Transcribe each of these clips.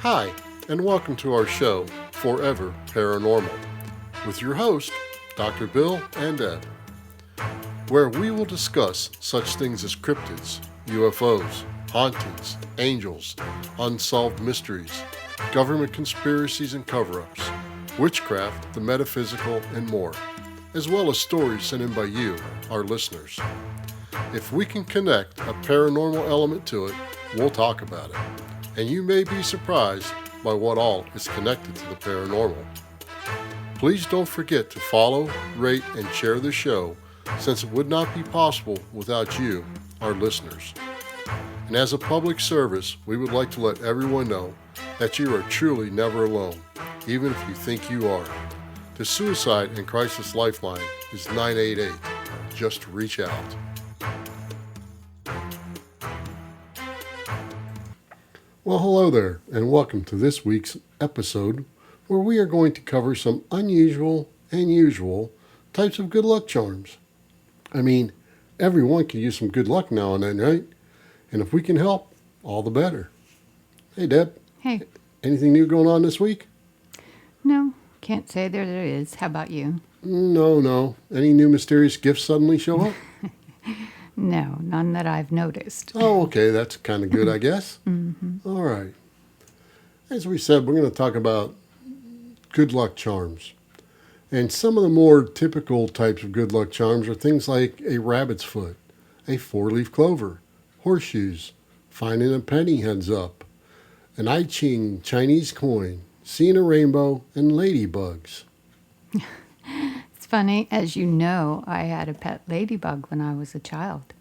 Hi, and welcome to our show, Forever Paranormal, with your host, Dr. Bill and Ed, where we will discuss such things as cryptids, UFOs, hauntings, angels, unsolved mysteries, government conspiracies and cover-ups, witchcraft, the metaphysical, and more, as well as stories sent in by you, our listeners. If we can connect a paranormal element to it, we'll talk about it. And you may be surprised by what all is connected to the paranormal. Please don't forget to follow, rate, and share the show, since it would not be possible without you, our listeners. And as a public service, we would like to let everyone know that you are truly never alone, even if you think you are. The Suicide and Crisis Lifeline is 988. Just reach out. Well, hello there, and welcome to this week's episode where we are going to cover some unusual and usual types of good luck charms. I mean, everyone can use some good luck now and then, right? And if we can help, all the better. Hey, Deb. Hey. Anything new going on this week? No, can't say there is. How about you? No. Any new mysterious gifts suddenly show up? No, none that I've noticed. Oh, okay. That's kind of good, I guess. Mm-hmm. All right. As we said, we're going to talk about good luck charms. And some of the more typical types of good luck charms are things like a rabbit's foot, a four-leaf clover, horseshoes, finding a penny heads up, an I Ching Chinese coin, seeing a rainbow, and ladybugs. It's funny, as you know, I had a pet ladybug when I was a child.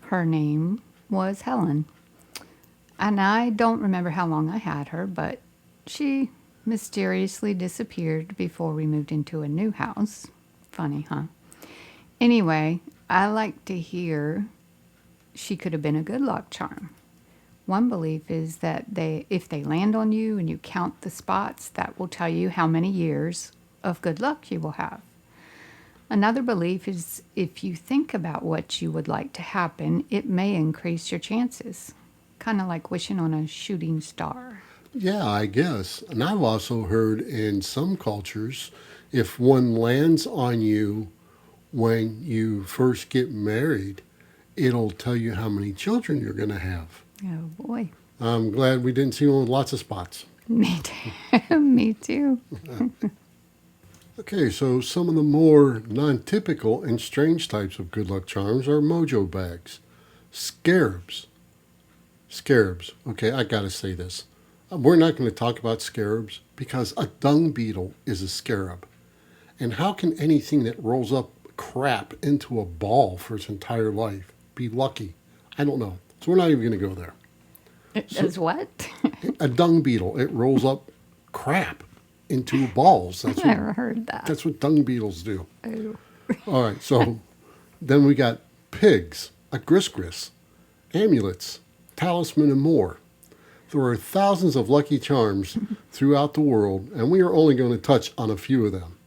Her name was Helen. And I don't remember how long I had her, but she mysteriously disappeared before we moved into a new house. Funny, huh? Anyway, I like to hear she could have been a good luck charm. One belief is that if they land on you and you count the spots, that will tell you how many years of good luck you will have. Another belief is if you think about what you would like to happen, it may increase your chances. Kind of like wishing on a shooting star. Yeah, I guess. And I've also heard in some cultures, if one lands on you when you first get married, it'll tell you how many children you're going to have. Oh, boy. I'm glad we didn't see one with lots of spots. Me too. Me too. Okay, so some of the more non-typical and strange types of good luck charms are mojo bags, scarabs. Scarabs. Okay, I gotta say this. We're not going to talk about scarabs because a dung beetle is a scarab. And how can anything that rolls up crap into a ball for its entire life be lucky? I don't know. So we're not even going to go there. It does what? A dung beetle, it rolls up crap into balls. I've never heard that. That's what dung beetles do. Oh. All right, so then we got pigs, a gris-gris, amulets, talisman, and more. There are thousands of lucky charms throughout the world, and we are only going to touch on a few of them.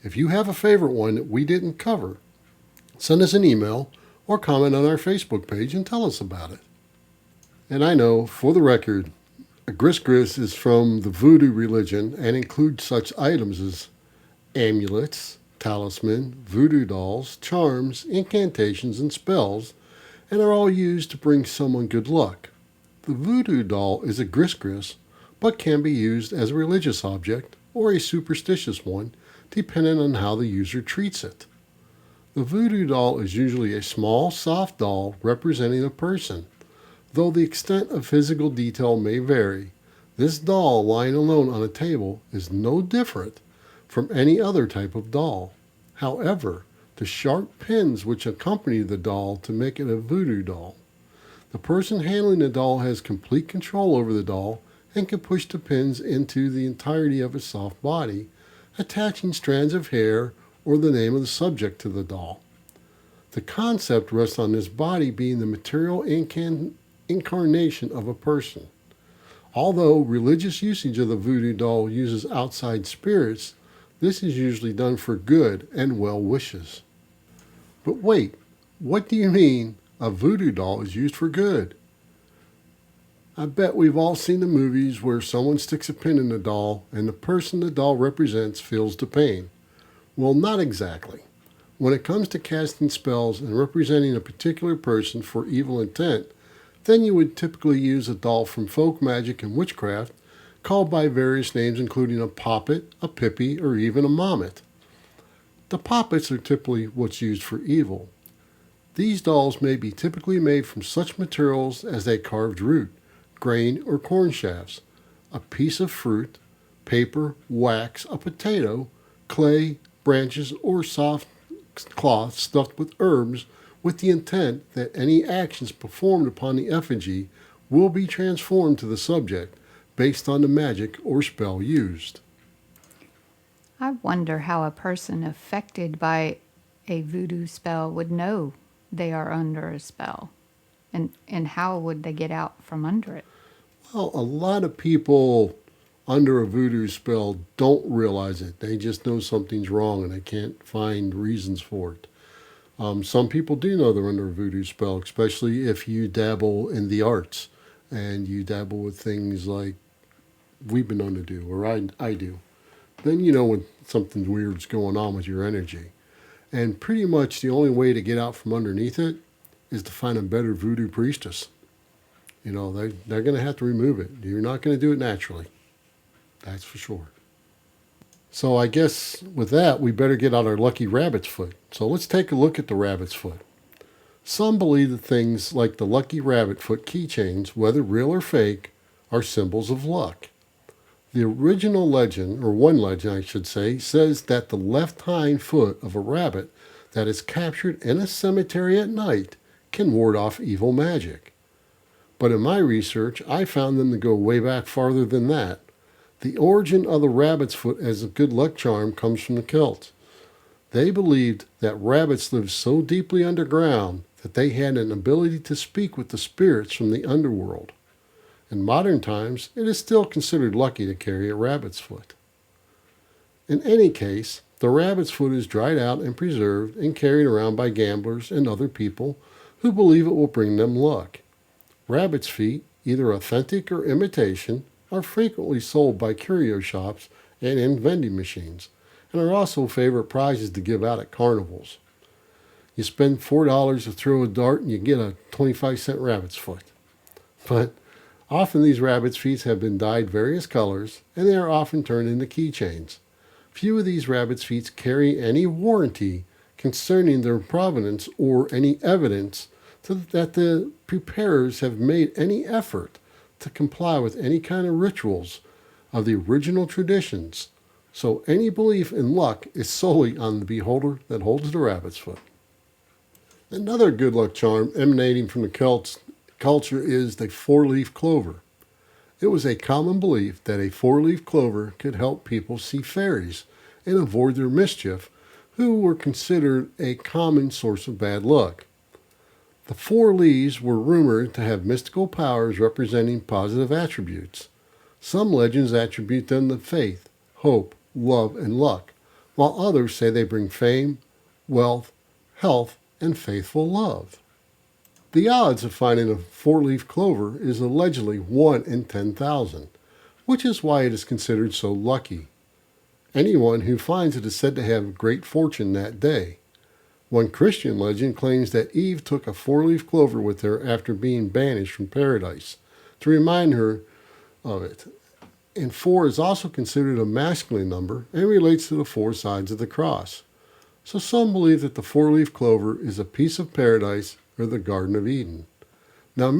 If you have a favorite one that we didn't cover, send us an email or comment on our Facebook page and tell us about it. And I know, for the record, a gris-gris is from the voodoo religion and includes such items as amulets, talisman, voodoo dolls, charms, incantations, and spells, and are all used to bring someone good luck. The voodoo doll is a gris-gris, but can be used as a religious object or a superstitious one, depending on how the user treats it. The voodoo doll is usually a small, soft doll representing a person. Though the extent of physical detail may vary, this doll lying alone on a table is no different from any other type of doll. However, the sharp pins which accompany the doll to make it a voodoo doll. The person handling the doll has complete control over the doll and can push the pins into the entirety of its soft body, attaching strands of hair or the name of the subject to the doll. The concept rests on this body being the material incarnation of a person. Although religious usage of the voodoo doll uses outside spirits, this is usually done for good and well wishes. But wait, what do you mean a voodoo doll is used for good? I bet we've all seen the movies where someone sticks a pin in the doll and the person the doll represents feels the pain. Well, not exactly. When it comes to casting spells and representing a particular person for evil intent, then you would typically use a doll from folk magic and witchcraft, called by various names including a poppet, a pippy, or even a mommet. The poppets are typically what's used for evil. These dolls may be typically made from such materials as a carved root, grain, or corn shafts, a piece of fruit, paper, wax, a potato, clay, branches, or soft cloth stuffed with herbs with the intent that any actions performed upon the effigy will be transformed to the subject based on the magic or spell used. I wonder how a person affected by a voodoo spell would know they are under a spell. And how would they get out from under it? Well, a lot of people under a voodoo spell don't realize it. They just know something's wrong and they can't find reasons for it. Some people do know they're under a voodoo spell, especially if you dabble in the arts and you dabble with things like we've been known to do, or I do. Then you know when something weird's going on with your energy. And pretty much the only way to get out from underneath it is to find a better voodoo priestess. You know, they're going to have to remove it. You're not going to do it naturally. That's for sure. So I guess with that, we better get out our lucky rabbit's foot. So let's take a look at the rabbit's foot. Some believe that things like the lucky rabbit foot keychains, whether real or fake, are symbols of luck. The original legend, or one legend I should say, says that the left hind foot of a rabbit that is captured in a cemetery at night can ward off evil magic. But in my research, I found them to go way back farther than that. The origin of the rabbit's foot as a good luck charm comes from the Celts. They believed that rabbits lived so deeply underground that they had an ability to speak with the spirits from the underworld. In modern times, it is still considered lucky to carry a rabbit's foot. In any case, the rabbit's foot is dried out and preserved and carried around by gamblers and other people who believe it will bring them luck. Rabbit's feet, either authentic or imitation, are frequently sold by curio shops and in vending machines, and are also favorite prizes to give out at carnivals. You spend $4 to throw a dart and you get a 25-cent rabbit's foot. But often these rabbit's feet have been dyed various colors, and they are often turned into keychains. Few of these rabbit's feet carry any warranty concerning their provenance or any evidence that the preparers have made any effort to comply with any kind of rituals of the original traditions, so any belief in luck is solely on the beholder that holds the rabbit's foot. Another good luck charm emanating from the Celts culture is the four-leaf clover. It was a common belief that a four-leaf clover could help people see fairies and avoid their mischief, who were considered a common source of bad luck. The four leaves were rumored to have mystical powers representing positive attributes. Some legends attribute them to faith, hope, love, and luck, while others say they bring fame, wealth, health, and faithful love. The odds of finding a four-leaf clover is allegedly 1 in 10,000, which is why it is considered so lucky. Anyone who finds it is said to have great fortune that day. One Christian legend claims that Eve took a four-leaf clover with her after being banished from paradise to remind her of it. And 4 is also considered a masculine number and relates to the 4 sides of the cross. So some believe that the four-leaf clover is a piece of paradise or the Garden of Eden. Now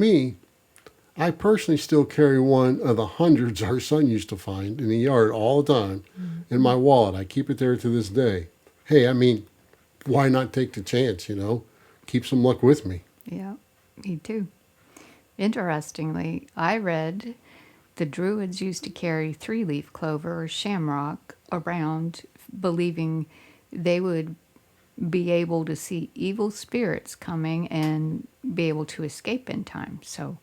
I personally still carry one of the hundreds our son used to find in the yard all the time in my wallet. I keep it there to this day. Hey, why not take the chance, Keep some luck with me. Yeah, me too. Interestingly, I read the Druids used to carry three-leaf clover or shamrock around, believing they would be able to see evil spirits coming and be able to escape in time. So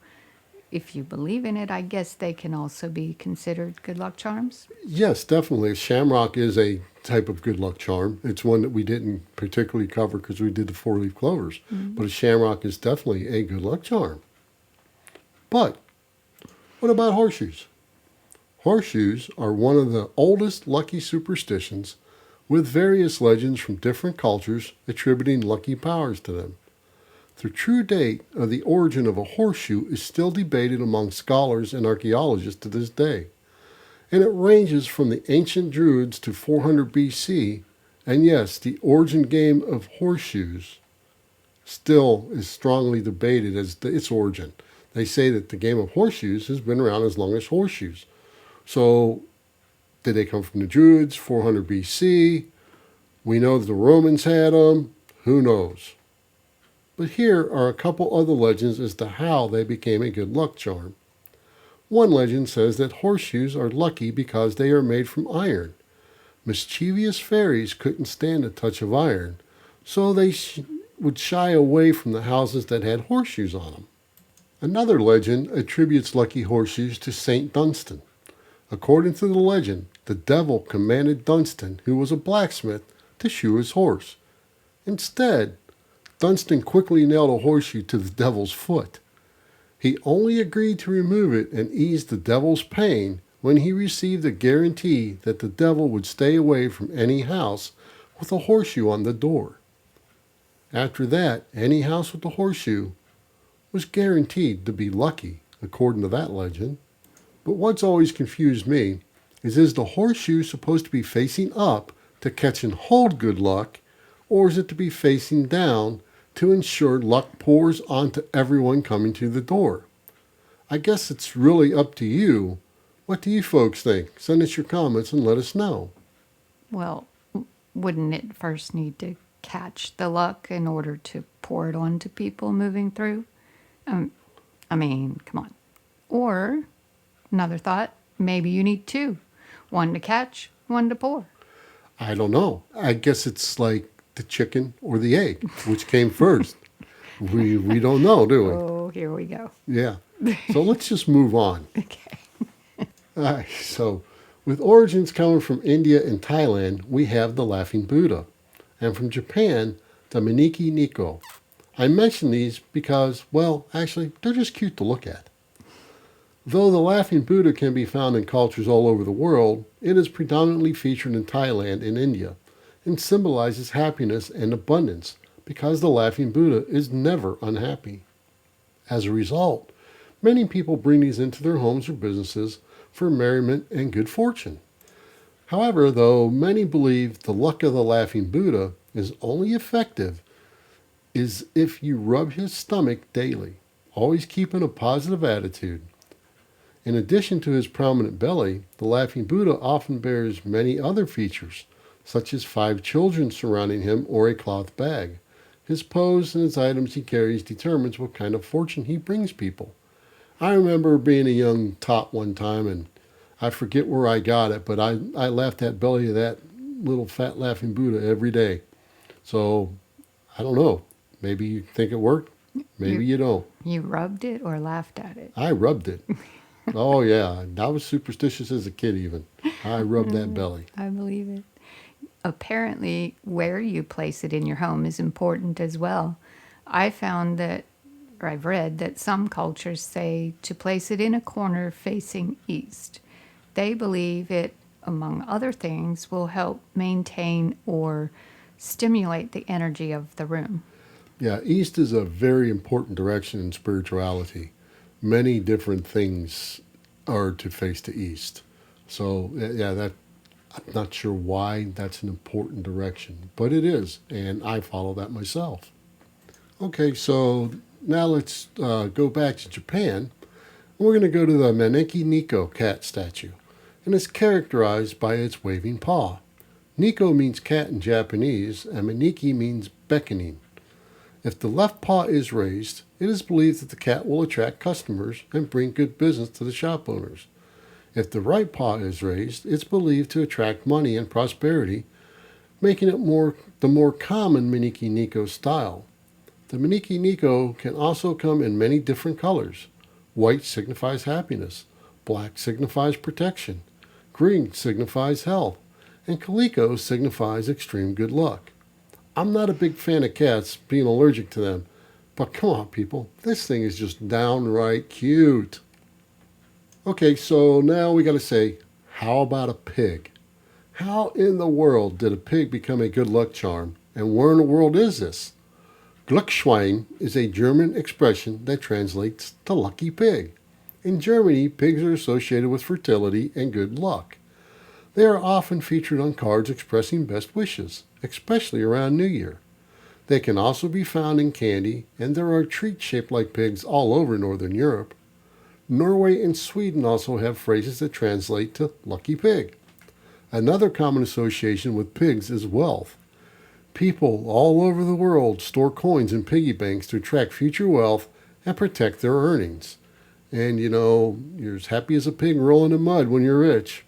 if you believe in it, I guess they can also be considered good luck charms. Yes, definitely. Shamrock is a type of good luck charm. It's one that we didn't particularly cover because we did the four-leaf clovers. Mm-hmm. But a shamrock is definitely a good luck charm. But What about horseshoes? Horseshoes are one of the oldest lucky superstitions, with various legends from different cultures attributing lucky powers to them. The true date of the origin of a horseshoe is still debated among scholars and archaeologists to this day, and it ranges from the ancient Druids to 400 BC, and yes, the origin game of horseshoes still is strongly debated as to its origin. They say that the game of horseshoes has been around as long as horseshoes. So, did they come from the Druids, 400 BC? We know that the Romans had them. Who knows? But here are a couple other legends as to how they became a good luck charm. One legend says that horseshoes are lucky because they are made from iron. Mischievous fairies couldn't stand the touch of iron, so they would shy away from the houses that had horseshoes on them. Another legend attributes lucky horseshoes to Saint Dunstan. According to the legend, the devil commanded Dunstan, who was a blacksmith, to shoe his horse. Instead, Dunstan quickly nailed a horseshoe to the devil's foot. He only agreed to remove it and ease the devil's pain when he received a guarantee that the devil would stay away from any house with a horseshoe on the door. After that, any house with a horseshoe was guaranteed to be lucky, according to that legend. But what's always confused me is the horseshoe supposed to be facing up to catch and hold good luck, or is it to be facing down to ensure luck pours onto everyone coming to the door? I guess it's really up to you. What do you folks think? Send us your comments and let us know. Well, wouldn't it first need to catch the luck in order to pour it on to people moving through? I mean, come on. Or, another thought, maybe you need two. One to catch, one to pour. I don't know. I guess it's like the chicken or the egg. Which came first? We don't know, do we? Oh, here we go. Yeah. So let's just move on. Okay. All right. So with origins coming from India and Thailand, we have the Laughing Buddha. And from Japan, the Maneki Neko. I mention these because, well, actually, they're just cute to look at. Though the Laughing Buddha can be found in cultures all over the world, it is predominantly featured in Thailand and India and symbolizes happiness and abundance because the Laughing Buddha is never unhappy. As a result, many people bring these into their homes or businesses for merriment and good fortune. However, though many believe the luck of the Laughing Buddha is only effective is if you rub his stomach daily, always keeping a positive attitude. In addition to his prominent belly, the Laughing Buddha often bears many other features, such as 5 children surrounding him or a cloth bag. His pose and his items he carries determines what kind of fortune he brings people. I remember being a young tot one time, and I forget where I got it, but I laughed that belly of that little fat Laughing Buddha every day. So, I don't know. Maybe you think it worked. Maybe you don't. You rubbed it or laughed at it? I rubbed it. Oh, yeah. I was superstitious as a kid even. I rubbed that belly. I believe it. Apparently, where you place it in your home is important as well. I've read that some cultures say to place it in a corner facing east. They believe it, among other things, will help maintain or stimulate the energy of the room. Yeah, east is a very important direction in spirituality. Many different things are to face the east. So, yeah, I'm not sure why that's an important direction, but it is, and I follow that myself. Okay, so now let's go back to Japan. We're going to go to the Maneki Neko cat statue, and it's characterized by its waving paw. Neko means cat in Japanese, and Maneki means beckoning. If the left paw is raised, it is believed that the cat will attract customers and bring good business to the shop owners. If the right paw is raised, it's believed to attract money and prosperity, making it the more common Maneki Neko style. The Maneki Neko can also come in many different colors. White signifies happiness, black signifies protection, green signifies health, and calico signifies extreme good luck. I'm not a big fan of cats, being allergic to them, but come on people, this thing is just downright cute. Okay, so now we got to say, how about a pig? How in the world did a pig become a good luck charm? And where in the world is this? Glücksschwein is a German expression that translates to lucky pig. In Germany, pigs are associated with fertility and good luck. They are often featured on cards expressing best wishes, especially around New Year. They can also be found in candy, and there are treats shaped like pigs all over Northern Europe. Norway and Sweden also have phrases that translate to lucky pig. Another common association with pigs is wealth. People all over the world store coins in piggy banks to attract future wealth and protect their earnings. And you're as happy as a pig rolling in mud when you're rich.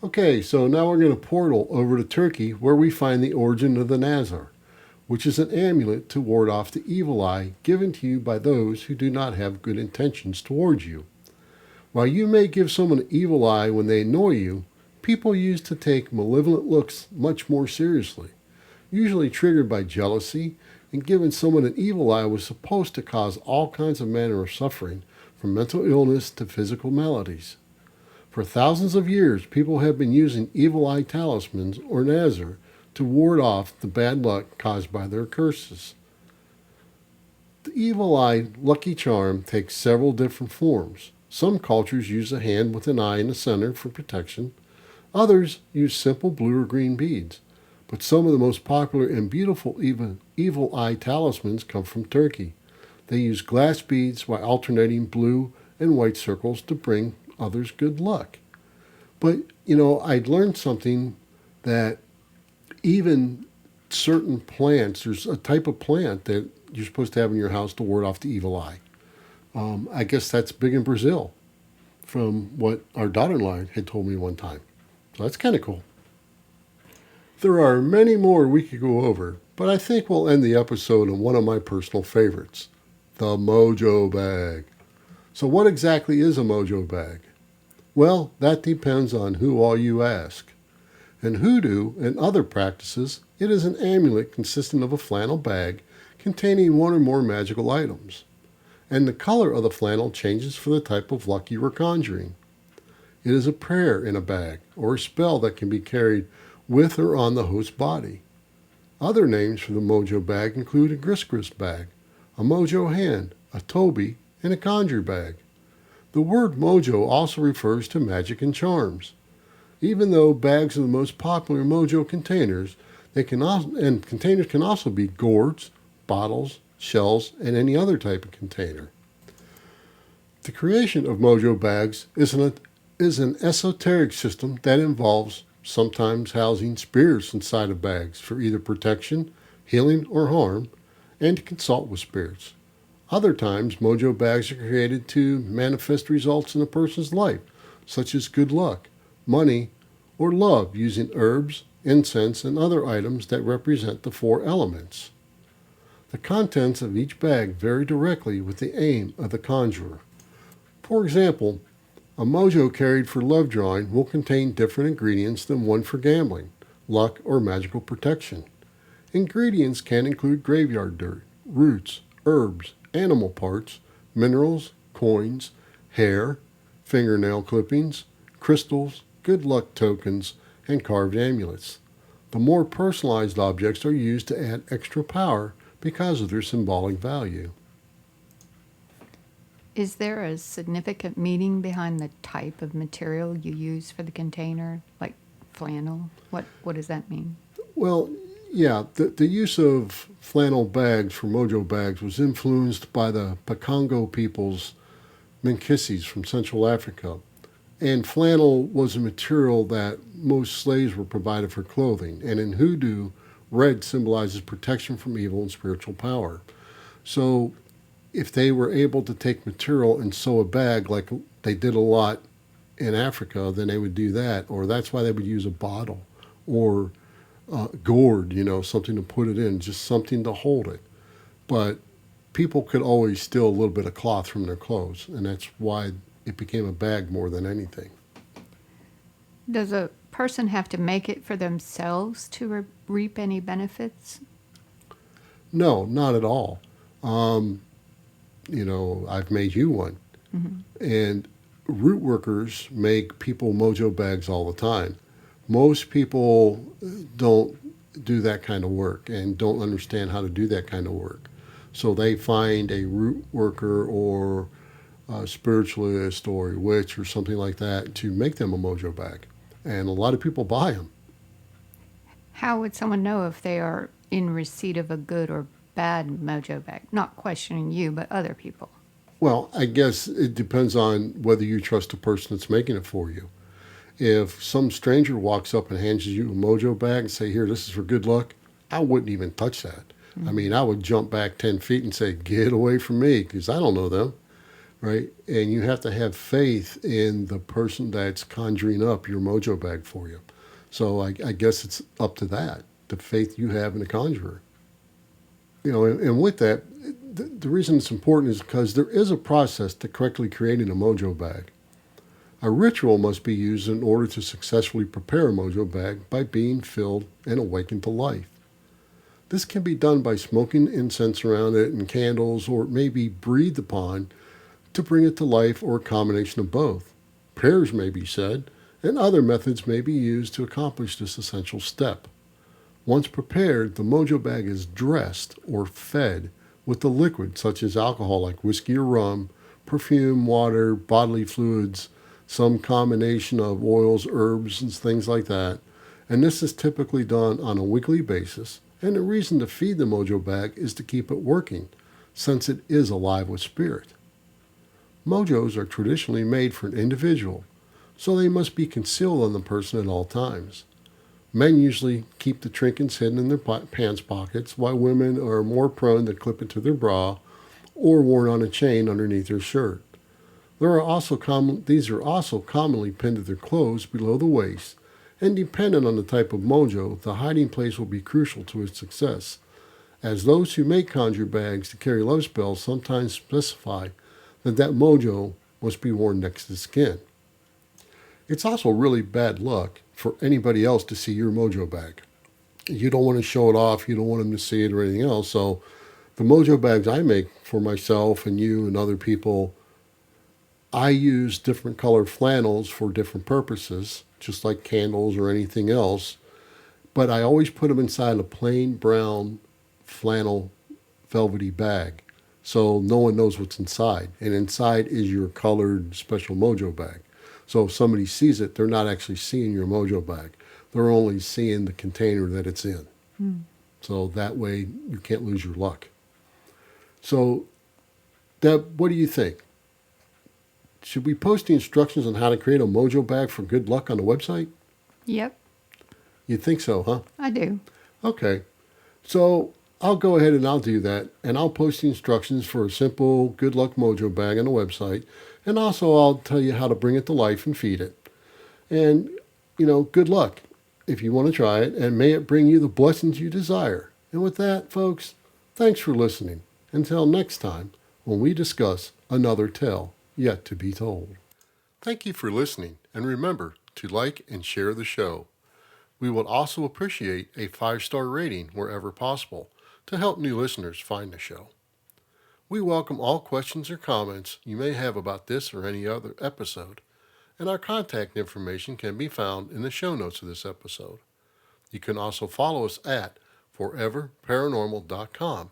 Okay, so now we're going to portal over to Turkey where we find the origin of the Nazar, which is an amulet to ward off the evil eye given to you by those who do not have good intentions towards you. While you may give someone an evil eye when they annoy you, people used to take malevolent looks much more seriously, usually triggered by jealousy, and giving someone an evil eye was supposed to cause all kinds of manner of suffering, from mental illness to physical maladies. For thousands of years, people have been using evil eye talismans or nazar to ward off the bad luck caused by their curses. The evil eye lucky charm takes several different forms. Some cultures use a hand with an eye in the center for protection. Others use simple blue or green beads. But some of the most popular and beautiful evil eye talismans come from Turkey. They use glass beads while alternating blue and white circles to bring others good luck. But, I'd learned something that even certain plants, there's a type of plant that you're supposed to have in your house to ward off the evil eye. I guess that's big in Brazil, from what our daughter-in-law had told me one time. So that's kind of cool. There are many more we could go over, but I think we'll end the episode on one of my personal favorites, the Mojo Bag. So what exactly is a Mojo Bag? Well, that depends on who all you ask. In hoodoo and other practices, it is an amulet consisting of a flannel bag containing one or more magical items. And the color of the flannel changes for the type of luck you are conjuring. It is a prayer in a bag, or a spell that can be carried with or on the host's body. Other names for the Mojo Bag include a Gris bag, a Mojo hand, a Toby, and a Conjure bag. The word Mojo also refers to magic and charms. Even though bags are the most popular Mojo containers, containers can also be gourds, bottles, shells, and any other type of container. The creation of Mojo bags is an esoteric system that involves sometimes housing spirits inside of bags for either protection, healing, or harm, and to consult with spirits. Other times, Mojo bags are created to manifest results in a person's life, such as good luck, money, or love using herbs, incense, and other items that represent the four elements. The contents of each bag vary directly with the aim of the conjurer. For example, a mojo carried for love drawing will contain different ingredients than one for gambling, luck, or magical protection. Ingredients can include graveyard dirt, roots, herbs, animal parts, minerals, coins, hair, fingernail clippings, crystals, good luck tokens, and carved amulets. The more personalized objects are used to add extra power because of their symbolic value. Is there a significant meaning behind the type of material you use for the container, like flannel? What does that mean? Well, yeah, the use of flannel bags for mojo bags was influenced by the Pakongo people's Minkissis from Central Africa. And flannel was a material that most slaves were provided for clothing. And in hoodoo, red symbolizes protection from evil and spiritual power. So if they were able to take material and sew a bag like they did a lot in Africa, then they would do that. Or that's why they would use a bottle or gourd, something to put it in, just something to hold it. But people could always steal a little bit of cloth from their clothes, and that's why it became a bag more than anything. Does a person have to make it for themselves to reap any benefits? No, not at all. I've made you one. And root workers make people mojo bags all the time. Most people don't do that kind of work and don't understand how to do that kind of work. So they find a root worker or a spiritualist or a witch or something like that to make them a mojo bag. And a lot of people buy them. How would someone know if they are in receipt of a good or bad mojo bag? Not questioning you, but other people. Well, I guess it depends on whether you trust the person that's making it for you. If some stranger walks up and hands you a mojo bag and say, here, this is for good luck, I wouldn't even touch that. I mean, I would jump back 10 feet and say, get away from me, because I don't know them, right? And you have to have faith in the person that's conjuring up your mojo bag for you. So I guess it's up to that, the faith you have in the conjurer. And with that, the reason it's important is because there is a process to correctly creating a mojo bag. A ritual must be used in order to successfully prepare a mojo bag by being filled and awakened to life. This can be done by smoking incense around it and candles, or maybe breathed upon to bring it to life, or a combination of both. Prayers may be said, and other methods may be used to accomplish this essential step. Once prepared, the mojo bag is dressed or fed with the liquid such as alcohol like whiskey or rum, perfume, water, bodily fluids, some combination of oils, herbs, and things like that. And this is typically done on a weekly basis. And the reason to feed the mojo bag is to keep it working, since it is alive with spirit. Mojos are traditionally made for an individual, so they must be concealed on the person at all times. Men usually keep the trinkets hidden in their pants pockets, while women are more prone to clip it to their bra or worn on a chain underneath their shirt. These are also commonly pinned to their clothes below the waist, and dependent on the type of mojo, the hiding place will be crucial to its success, as those who make conjure bags to carry love spells sometimes specify that mojo must be worn next to the skin. It's also really bad luck for anybody else to see your mojo bag. You don't want to show it off, you don't want them to see it or anything else, so the mojo bags I make for myself and you and other people, I use different colored flannels for different purposes, just like candles or anything else. But I always put them inside a plain brown flannel velvety bag, so no one knows what's inside. And inside is your colored special mojo bag. So if somebody sees it, they're not actually seeing your mojo bag. They're only seeing the container that it's in. So that way you can't lose your luck. So, Deb, what do you think? Should we post the instructions on how to create a mojo bag for good luck on the website? Yep, You think so, huh? I do. Okay. So I'll go ahead and I'll do that. And I'll post the instructions for a simple good luck mojo bag on the website. And also I'll tell you how to bring it to life and feed it. And, good luck if you want to try it. And may it bring you the blessings you desire. And with that, folks, thanks for listening. Until next time, when we discuss another tale yet to be told. Thank you for listening, and remember to like and share the show. We would also appreciate a 5-star rating wherever possible to help new listeners find the show. We welcome all questions or comments you may have about this or any other episode, and our contact information can be found in the show notes of this episode. You can also follow us at foreverparanormal.com.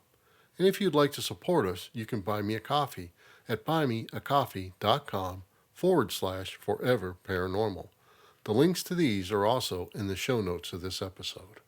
And if you'd like to support us, you can buy me a coffee at buymeacoffee.com/foreverparanormal. The links to these are also in the show notes of this episode.